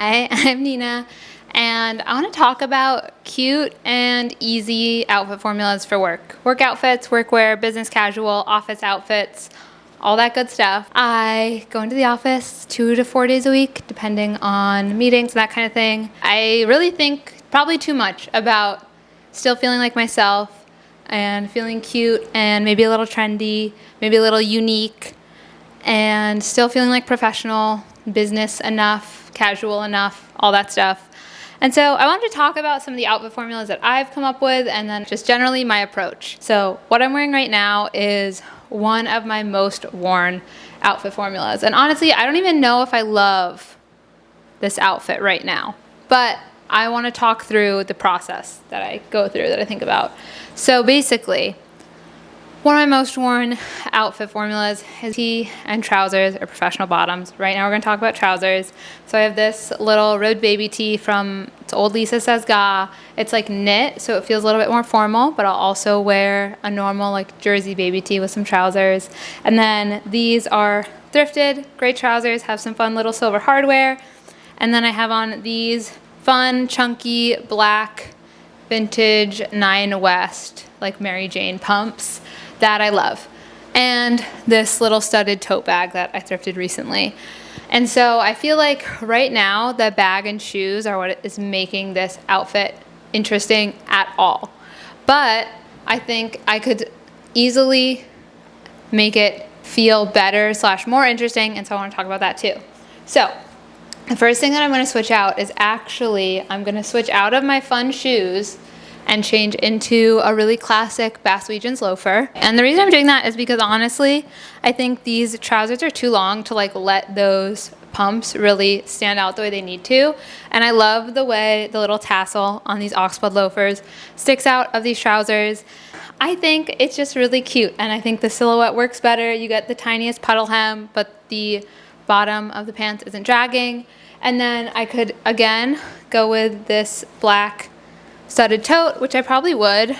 Hi, I'm Nina, and I want to talk about cute and easy outfit formulas for work. Work outfits, workwear, business casual, office outfits, all that good stuff. I go into the office 2 to 4 days a week, depending on meetings and that kind of thing. I really think probably too much about still feeling like myself and feeling cute and maybe a little trendy, maybe a little unique, and still feeling like professional, business enough, casual enough, all that stuff. And so I wanted to talk about some of the outfit formulas that I've come up with and then just generally my approach. So what I'm wearing right now is one of my most worn outfit formulas. And honestly, I don't even know if I love this outfit right now, but I want to talk through the process that I go through, that I think about. So basically, one of my most worn outfit formulas is tee and trousers or professional bottoms. Right now we're going to talk about trousers. So I have this little ribbed baby tee from it's old Lisa Says Ga. It's like knit, so it feels a little bit more formal, but I'll also wear a normal like jersey baby tee with some trousers. And then these are thrifted, great trousers, have some fun little silver hardware. And then I have on these fun, chunky, black, vintage 9 West, like Mary Jane pumps that I love. And this little studded tote bag that I thrifted recently. And so I feel like right now the bag and shoes are what is making this outfit interesting at all. But I think I could easily make it feel better / more interesting, and so I want to talk about that too. So the first thing that I'm going to switch out is I'm going to switch out of my fun shoes and change into a really classic Bass Weejuns loafer. And the reason I'm doing that is because honestly, I think these trousers are too long to like let those pumps really stand out the way they need to. And I love the way the little tassel on these oxblood loafers sticks out of these trousers. I think it's just really cute, and I think the silhouette works better. You get the tiniest puddle hem, but the bottom of the pants isn't dragging. And then I could, again, go with this black studded tote, which I probably would.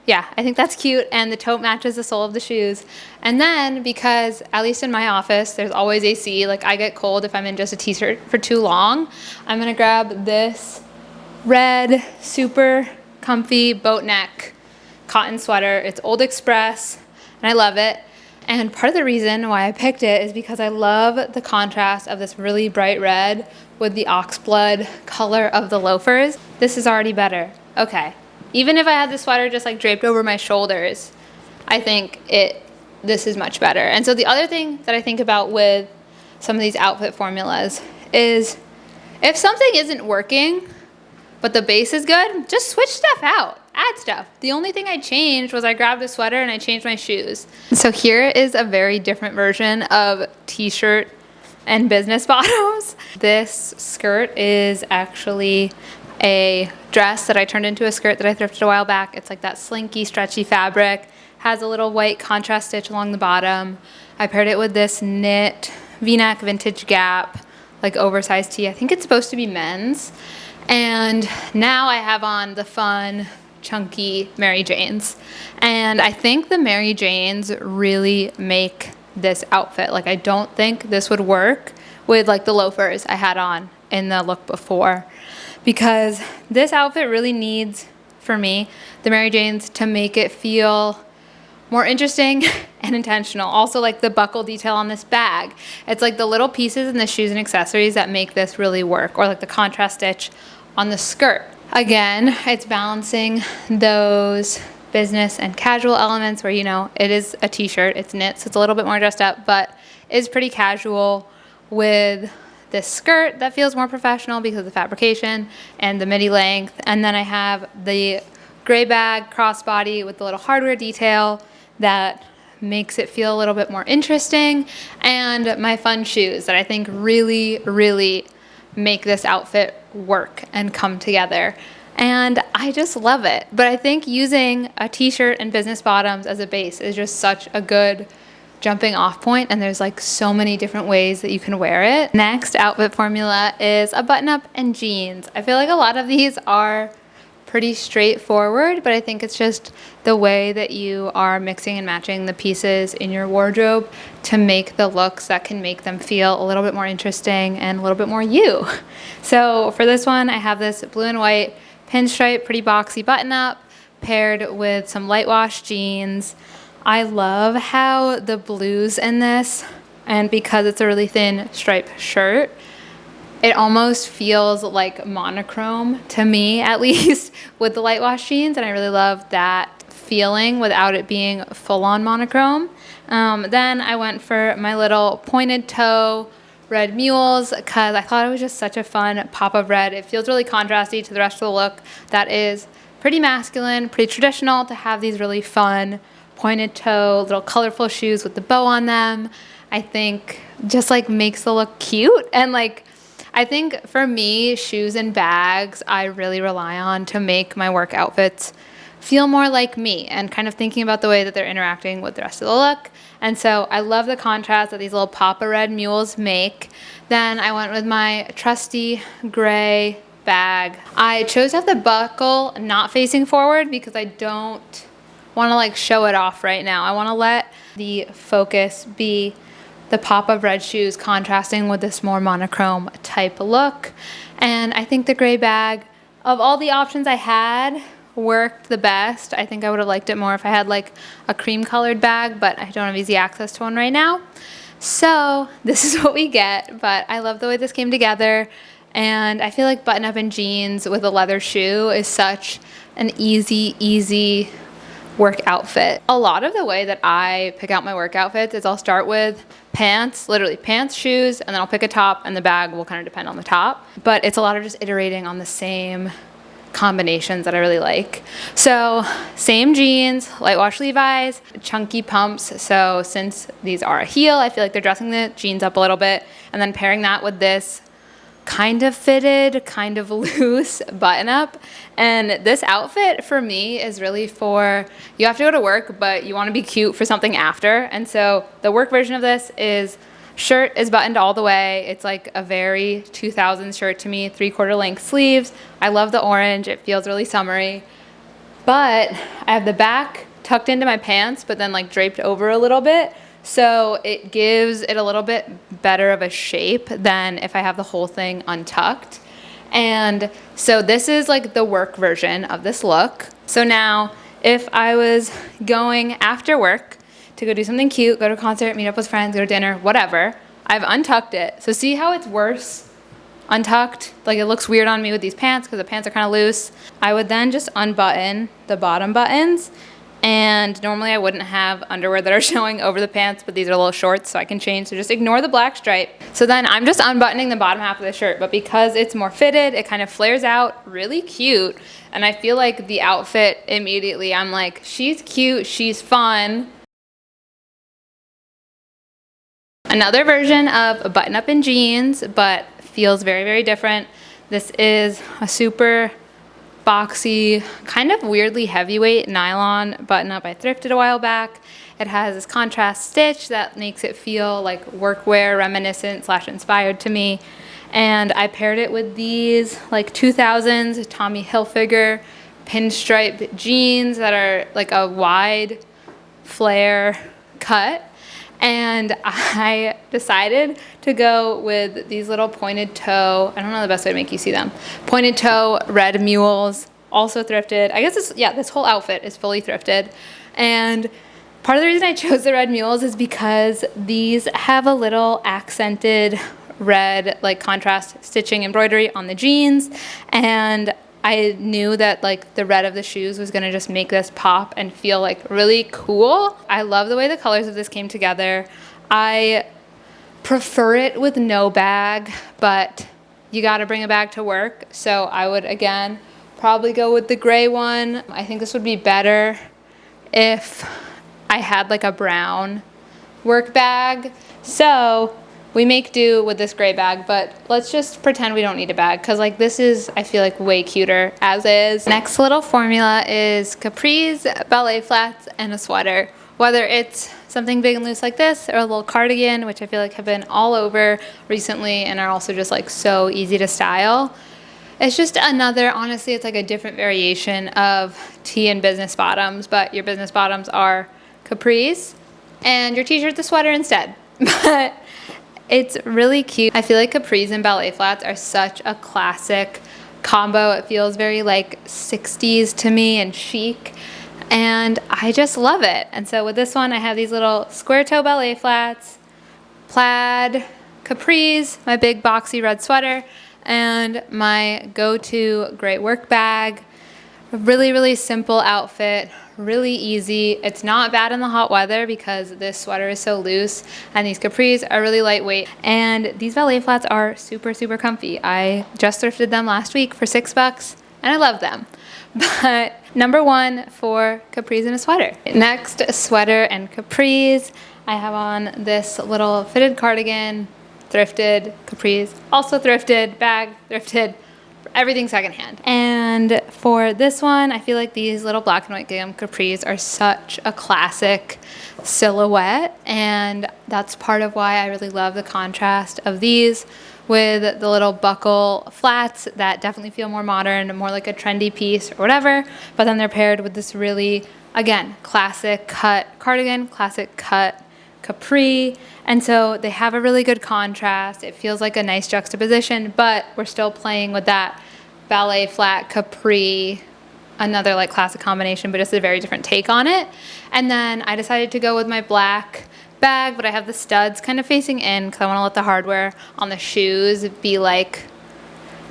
Yeah, I think that's cute, and the tote matches the sole of the shoes. And then, because at least in my office, there's always AC, like I get cold if I'm in just a t-shirt for too long, I'm gonna grab this red, super comfy boat neck cotton sweater. It's Old Express, and I love it. And part of the reason why I picked it is because I love the contrast of this really bright red with the oxblood color of the loafers. This is already better. Okay. Even if I had the sweater just like draped over my shoulders, I think this is much better. And so the other thing that I think about with some of these outfit formulas is if something isn't working, but the base is good, just switch stuff out. Add stuff. The only thing I changed was I grabbed a sweater and I changed my shoes. So here is a very different version of t-shirt and business bottoms. This skirt is actually a dress that I turned into a skirt that I thrifted a while back. It's like that slinky, stretchy fabric. Has a little white contrast stitch along the bottom. I paired it with this knit V-neck vintage Gap, like oversized tee. I think it's supposed to be men's. And now I have on the fun, chunky Mary Janes. And I think the Mary Janes really make this outfit. Like, I don't think this would work with like the loafers I had on in the look before, because this outfit really needs, for me, the Mary Janes to make it feel more interesting and intentional. Also, like the buckle detail on this bag. It's like the little pieces in the shoes and accessories that make this really work, or like the contrast stitch on the skirt. Again, it's balancing those business and casual elements where, you know, it is a t-shirt, it's knit, so it's a little bit more dressed up, but is pretty casual, with this skirt that feels more professional because of the fabrication and the midi length. And then I have the gray bag crossbody with the little hardware detail that makes it feel a little bit more interesting, and my fun shoes that I think really, really make this outfit work and come together. And I just love it. But I think using a t-shirt and business bottoms as a base is just such a good jumping off point, and there's like so many different ways that you can wear it. Next outfit formula is a button-up and jeans. I feel like a lot of these are pretty straightforward, but I think it's just the way that you are mixing and matching the pieces in your wardrobe to make the looks that can make them feel a little bit more interesting and a little bit more you. So for this one, I have this blue and white pinstripe, pretty boxy button up paired with some light wash jeans. I love how the blues in this, and because it's a really thin striped shirt, it almost feels like monochrome to me, at least, with the light wash jeans, and I really love that feeling without it being full-on monochrome. Then I went for my little pointed toe red mules because I thought it was just such a fun pop of red. It feels really contrasty to the rest of the look that is pretty masculine, pretty traditional, to have these really fun pointed toe, little colorful shoes with the bow on them. I think just like makes the look cute, and like I think for me, shoes and bags, I really rely on to make my work outfits feel more like me and kind of thinking about the way that they're interacting with the rest of the look. And so I love the contrast that these little pop of red mules make. Then I went with my trusty gray bag. I chose to have the buckle not facing forward because I don't want to like show it off right now. I want to let the focus be the pop of red shoes contrasting with this more monochrome type look. And I think the gray bag, of all the options I had, worked the best. I think I would have liked it more if I had like a cream colored bag, but I don't have easy access to one right now. So this is what we get, but I love the way this came together. And I feel like button up in jeans with a leather shoe is such an easy work outfit. A lot of the way that I pick out my work outfits is I'll start with pants, literally pants, shoes, and then I'll pick a top, and the bag will kind of depend on the top. But it's a lot of just iterating on the same combinations that I really like. So same jeans, light wash Levi's, chunky pumps. So since these are a heel, I feel like they're dressing the jeans up a little bit, and then pairing that with this kind of fitted, kind of loose button up. And this outfit for me is really for, you have to go to work, but you want to be cute for something after. And so the work version of this is shirt is buttoned all the way. It's like a very 2000s shirt to me, 3/4 length sleeves. I love the orange. It feels really summery. But I have the back tucked into my pants, but then like draped over a little bit. So it gives it a little bit better of a shape than if I have the whole thing untucked. And so this is like the work version of this look. So now if I was going after work to go do something cute, go to a concert, meet up with friends, go to dinner, whatever, I've untucked it. So see how it's worse untucked? Like it looks weird on me with these pants because the pants are kind of loose. I would then just unbutton the bottom buttons. And normally I wouldn't have underwear that are showing over the pants, but these are little shorts, so I can change. So just ignore the black stripe. So then I'm just unbuttoning the bottom half of the shirt, but because it's more fitted, it kind of flares out really cute. And I feel like the outfit immediately, I'm like, she's cute, she's fun. Another version of a button up in jeans, but feels very different. This is a super boxy, kind of weirdly heavyweight nylon button up I thrifted a while back. It has this contrast stitch that makes it feel like workwear reminiscent / inspired to me. And I paired it with these like 2000s Tommy Hilfiger pinstripe jeans that are like a wide flare cut. And I decided to go with these little pointed toe, I don't know the best way to make you see them, pointed toe red mules, also thrifted. I guess this whole outfit is fully thrifted. And part of the reason I chose the red mules is because these have a little accented red, like contrast stitching embroidery on the jeans. And I knew that like the red of the shoes was gonna just make this pop and feel like really cool. I love the way the colors of this came together. I prefer it with no bag, but you gotta bring a bag to work. So I would again probably go with the gray one. I think this would be better if I had like a brown work bag. So we make do with this gray bag, but let's just pretend we don't need a bag because like this is, I feel like, way cuter as is. Next little formula is capris, ballet flats, and a sweater. Whether it's something big and loose like this or a little cardigan, which I feel like have been all over recently and are also just like so easy to style. It's just another, honestly, it's like a different variation of tee and business bottoms, but your business bottoms are capris and your t-shirt's a sweater instead. But it's really cute. I feel like capris and ballet flats are such a classic combo. It feels very like 60s to me and chic, and I just love it. And so with this one, I have these little square toe ballet flats, plaid capris, my big boxy red sweater, and my go-to gray work bag. A really, really simple outfit, really easy. It's not bad in the hot weather because this sweater is so loose, and these capris are really lightweight, and these ballet flats are super, super comfy. I just thrifted them last week for $6 and I love them. But number one for capris and a sweater. Next, sweater and capris. I have on this little fitted cardigan, thrifted, capris, also thrifted, bag, thrifted, everything secondhand. And for this one, I feel like these little black and white gingham capris are such a classic silhouette, and that's part of why I really love the contrast of these with the little buckle flats that definitely feel more modern, more like a trendy piece or whatever, but then they're paired with this really, again, classic cut cardigan, classic cut capri, and so they have a really good contrast. It feels like a nice juxtaposition, but we're still playing with that ballet flat capri, another like classic combination, but just a very different take on it. And then I decided to go with my black bag, but I have the studs kind of facing in because I want to let the hardware on the shoes be like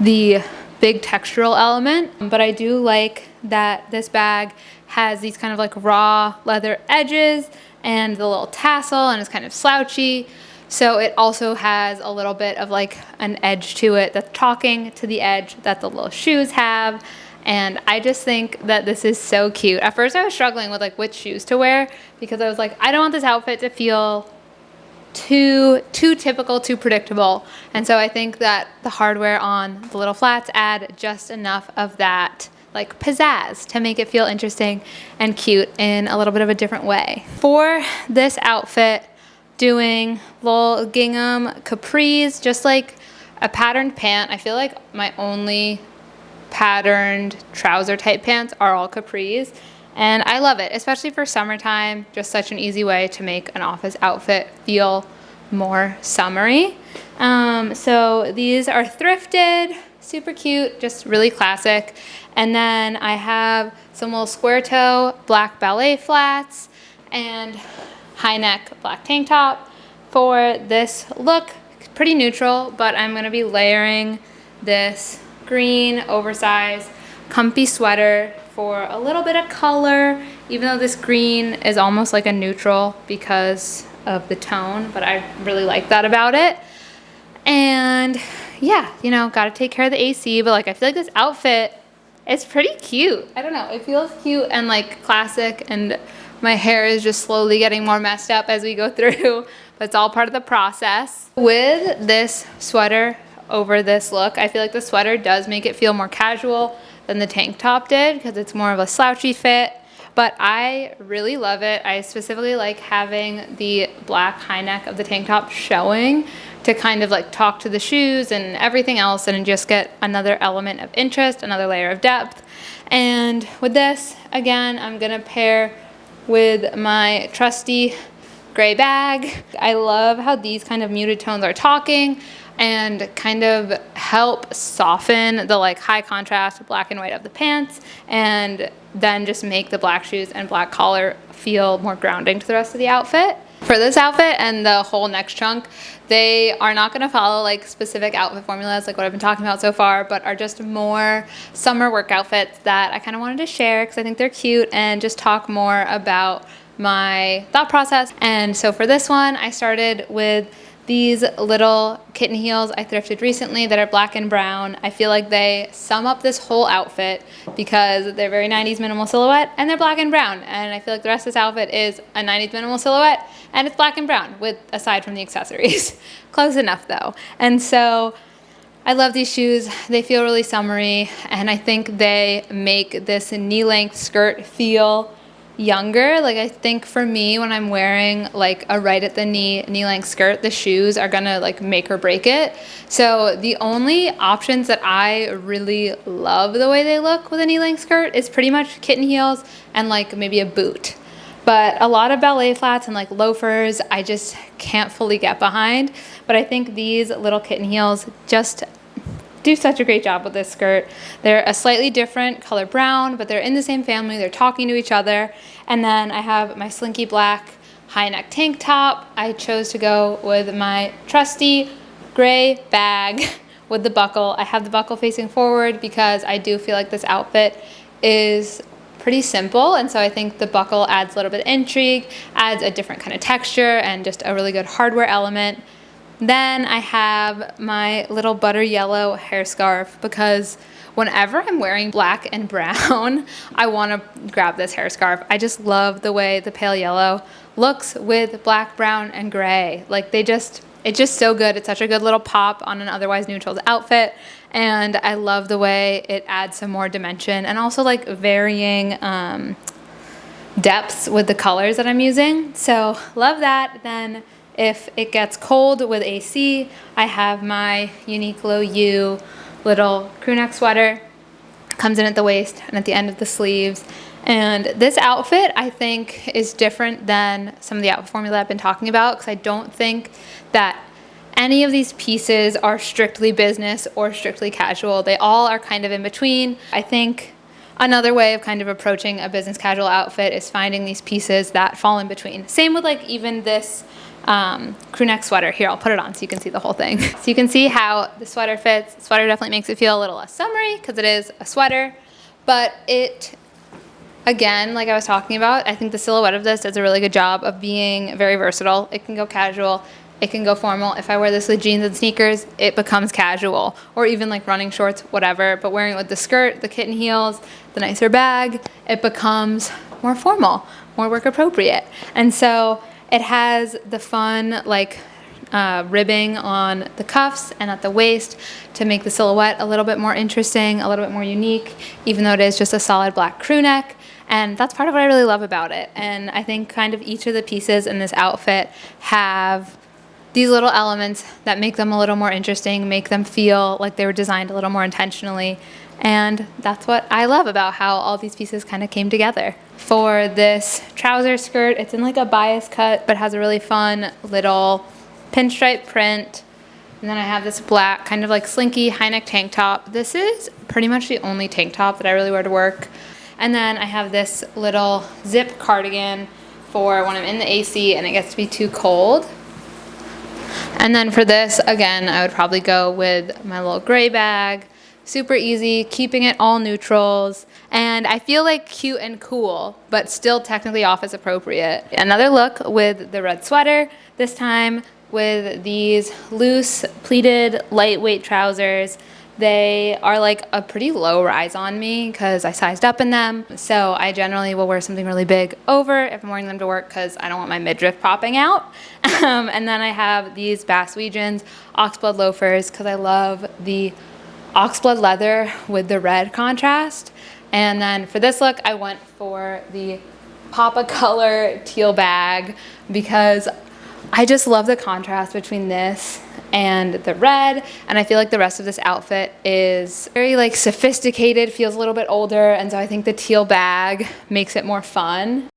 the big textural element. But I do like that this bag has these kind of like raw leather edges and the little tassel, and it's kind of slouchy. So it also has a little bit of like an edge to it that's talking to the edge that the little shoes have. And I just think that this is so cute. At first I was struggling with like which shoes to wear because I was like, I don't want this outfit to feel too typical, too predictable. And so I think that the hardware on the little flats add just enough of that like pizzazz to make it feel interesting and cute in a little bit of a different way. For this outfit, doing little gingham capris, just like a patterned pant. I feel like my only patterned trouser type pants are all capris, and I love it, especially for summertime. Just such an easy way to make an office outfit feel more summery. So these are thrifted, super cute, just really classic. And then I have some little square toe black ballet flats and high neck black tank top. For this look, pretty neutral, but I'm gonna be layering this green oversized comfy sweater for a little bit of color, even though this green is almost like a neutral because of the tone, but I really like that about it. And yeah, you know, gotta take care of the AC, but like I feel like this outfit is pretty cute. I don't know, it feels cute and like classic, and my hair is just slowly getting more messed up as we go through, but it's all part of the process. With this sweater over this look, I feel like the sweater does make it feel more casual than the tank top did because it's more of a slouchy fit, but I really love it. I specifically like having the black high neck of the tank top showing to kind of like talk to the shoes and everything else and just get another element of interest, another layer of depth. And with this, again, I'm gonna pair with my trusty gray bag. I love how these kind of muted tones are talking and kind of help soften the like high contrast black and white of the pants, and then just make the black shoes and black collar feel more grounding to the rest of the outfit. For this outfit and the whole next chunk, they are not going to follow like specific outfit formulas like what I've been talking about so far, but are just more summer work outfits that I kind of wanted to share because I think they're cute and just talk more about my thought process. And so for this one, I started with these little kitten heels I thrifted recently that are black and brown. I feel like they sum up this whole outfit because they're very 90s minimal silhouette and they're black and brown. And I feel like the rest of this outfit is a 90s minimal silhouette and it's black and brown with aside from the accessories. Close enough though. And so I love these shoes. They feel really summery, and I think they make this knee-length skirt feel younger, like I think for me when I'm wearing like a right at the knee length skirt, the shoes are gonna like make or break it. So the only options that I really love the way they look with a knee length skirt is pretty much kitten heels and like maybe a boot. But a lot of ballet flats and like loafers, I just can't fully get behind. But I think these little kitten heels just do such a great job with this skirt. They're a slightly different color brown, but they're in the same family. They're talking to each other. And then I have my slinky black high neck tank top. I chose to go with my trusty gray bag with the buckle. I have the buckle facing forward because I do feel like this outfit is pretty simple, and so I think the buckle adds a little bit of intrigue, adds a different kind of texture, and just a really good hardware element. Then I have my little butter yellow hair scarf because whenever I'm wearing black and brown, I want to grab this hair scarf. I just love the way the pale yellow looks with black, brown, and gray. Like it's just so good. It's such a good little pop on an otherwise neutral outfit. And I love the way it adds some more dimension and also like varying depths with the colors that I'm using. So love that. Then if it gets cold with AC, I have my Uniqlo U little crew neck sweater. Comes in at the waist and at the end of the sleeves. And this outfit, I think, is different than some of the outfit formula I've been talking about because I don't think that any of these pieces are strictly business or strictly casual. They all are kind of in between. I think another way of kind of approaching a business casual outfit is finding these pieces that fall in between. Same with like even this crew neck sweater. Here, I'll put it on so you can see the whole thing. So you can see how the sweater fits. The sweater definitely makes it feel a little less summery because it is a sweater, but it, again, like I was talking about, I think the silhouette of this does a really good job of being very versatile. It can go casual, it can go formal. If I wear this with jeans and sneakers, it becomes casual, or even like running shorts, whatever. But wearing it with the skirt, the kitten heels, the nicer bag, it becomes more formal, more work appropriate. And so it has the fun like ribbing on the cuffs and at the waist to make the silhouette a little bit more interesting, a little bit more unique, even though it is just a solid black crew neck. And that's part of what I really love about it. And I think kind of each of the pieces in this outfit have these little elements that make them a little more interesting, make them feel like they were designed a little more intentionally. And that's what I love about how all these pieces kind of came together. For this trouser skirt, it's in like a bias cut, but has a really fun little pinstripe print. And then I have this black kind of like slinky high neck tank top. This is pretty much the only tank top that I really wear to work. And then I have this little zip cardigan for when I'm in the AC and it gets to be too cold. And then for this, again, I would probably go with my little gray bag. Super easy, keeping it all neutrals. And I feel like cute and cool, but still technically office appropriate. Another look with the red sweater, this time with these loose pleated lightweight trousers. They are like a pretty low rise on me because I sized up in them. So I generally will wear something really big over if I'm wearing them to work because I don't want my midriff popping out. And then I have these Basswegians oxblood loafers because I love the oxblood leather with the red contrast. And then for this look, I went for the Papa color teal bag because I just love the contrast between this and the red, and I feel like the rest of this outfit is very like sophisticated, feels a little bit older, and so I think the teal bag makes it more fun.